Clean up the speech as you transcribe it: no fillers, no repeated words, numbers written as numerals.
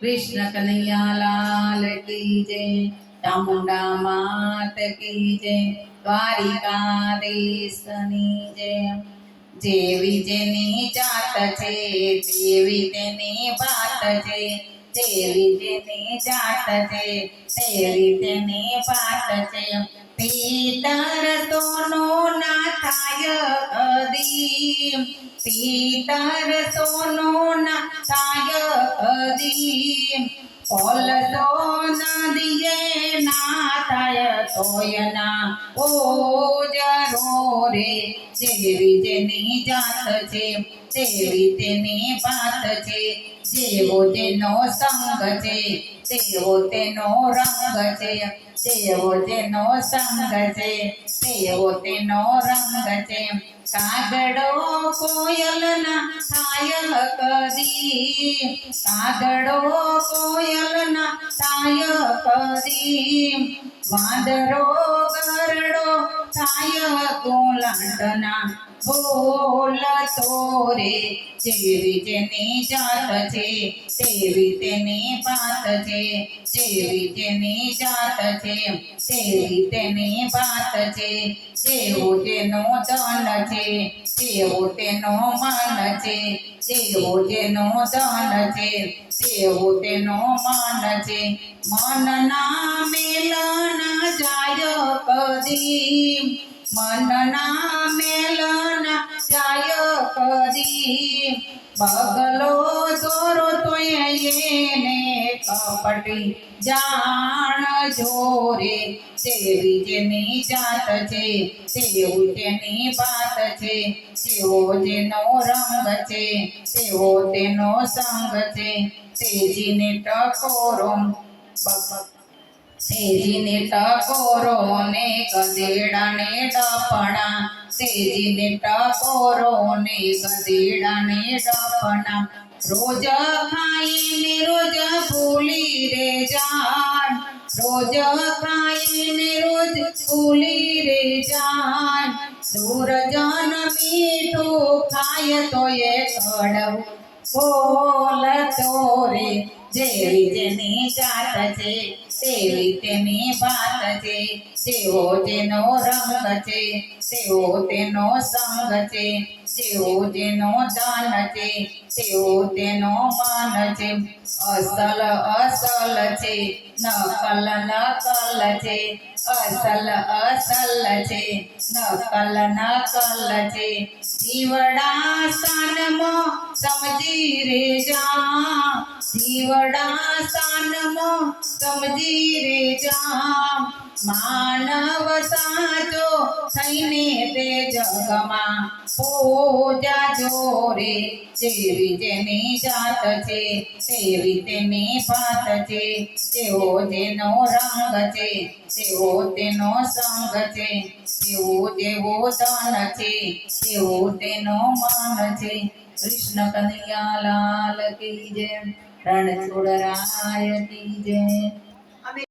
कृष्ण कन्हैया लाल की जय। चामुंडा मात की जय। દ્વારિકાધીશની જય। જેવી જેની જાત છે તેવી તેની વાત છે, જેવી જેની જાત છે તેવી તેની વાત છે। પિતર સોનો ના થાય કદી, પિતર સોનો ના થાય કદી, કોલસો નદીએ ના થાય તોય ના ઓજરો રે। જેવી જેની જાત છે તેવી તેની વાત છે, જેવો જેનો સંગ છે તેવો તેનો રંગ છે, જેવો જેનો સંગ છે તેવો તેનો રંગ છે। કાગડો કોયલના થાય કદી, કાગડો કોયલના થાય કદી, વાંદરો ગરડો થાય કોલાંટના બોલતો રે। જેવી જેની જાત છે તેવી તેની વાત છે, જેવી જેની જાત છે તેવી તેની વાત છે। જેવો જેનો ધન છે તેવો તેનો મન છે, જેવો જેનો ધન છે તેવો તેનો મન છે। મનના મેલન જાય કદી, મનના મેલન જાય કદી, બગલો દોરો તોય એને કપટી જાણ જોરે। જેવી જેની જાત છે તેવું તેની વાત છે, જેવો જેનો રંગ છે તેવો તેનો સંગ છે। તેજીને ટકોરો તેજીને ટકોરો ને ગધેડાને ડફણા, તેજીને ટકોરો ને ગધેડાને ડફણા। રોજ ખાઈને રોજ ભૂલી રે જાન, રોજ ખાઈને રોજ ભૂલી રે જાન। દૂરજન મીઠું ખાય તો એ કડવું બોલતો રે। જેવી જેની જાત છે તેવી તેની વાત છે, જેવો જેનો રંગ છે તેવો તેનો સંગ છે, જેવો જેનો ધન છે તેવો તેનો મન છે। અસલ અસલ છે નકલ નકલ છે, અસલ અસલ છે નકલ નકલ છે। જીવડા સ્થાનમાં સમજી રે જા, જીવડા સ્થાનમાં સમજી રે જા। માનવ સાચો થઈને તે જગમાં પૂજા જોરે। જેવી જેની જાત છે તેવી તેની વાત છે, જેવો જેનો રંગ છે તેવો તેનો સંગ છે, જેવો જેવો ધન છે તેવો તેનો મન છે। કૃષ્ણ કનૈયા લાલ કી જય। રણછોડ રાય કી જય।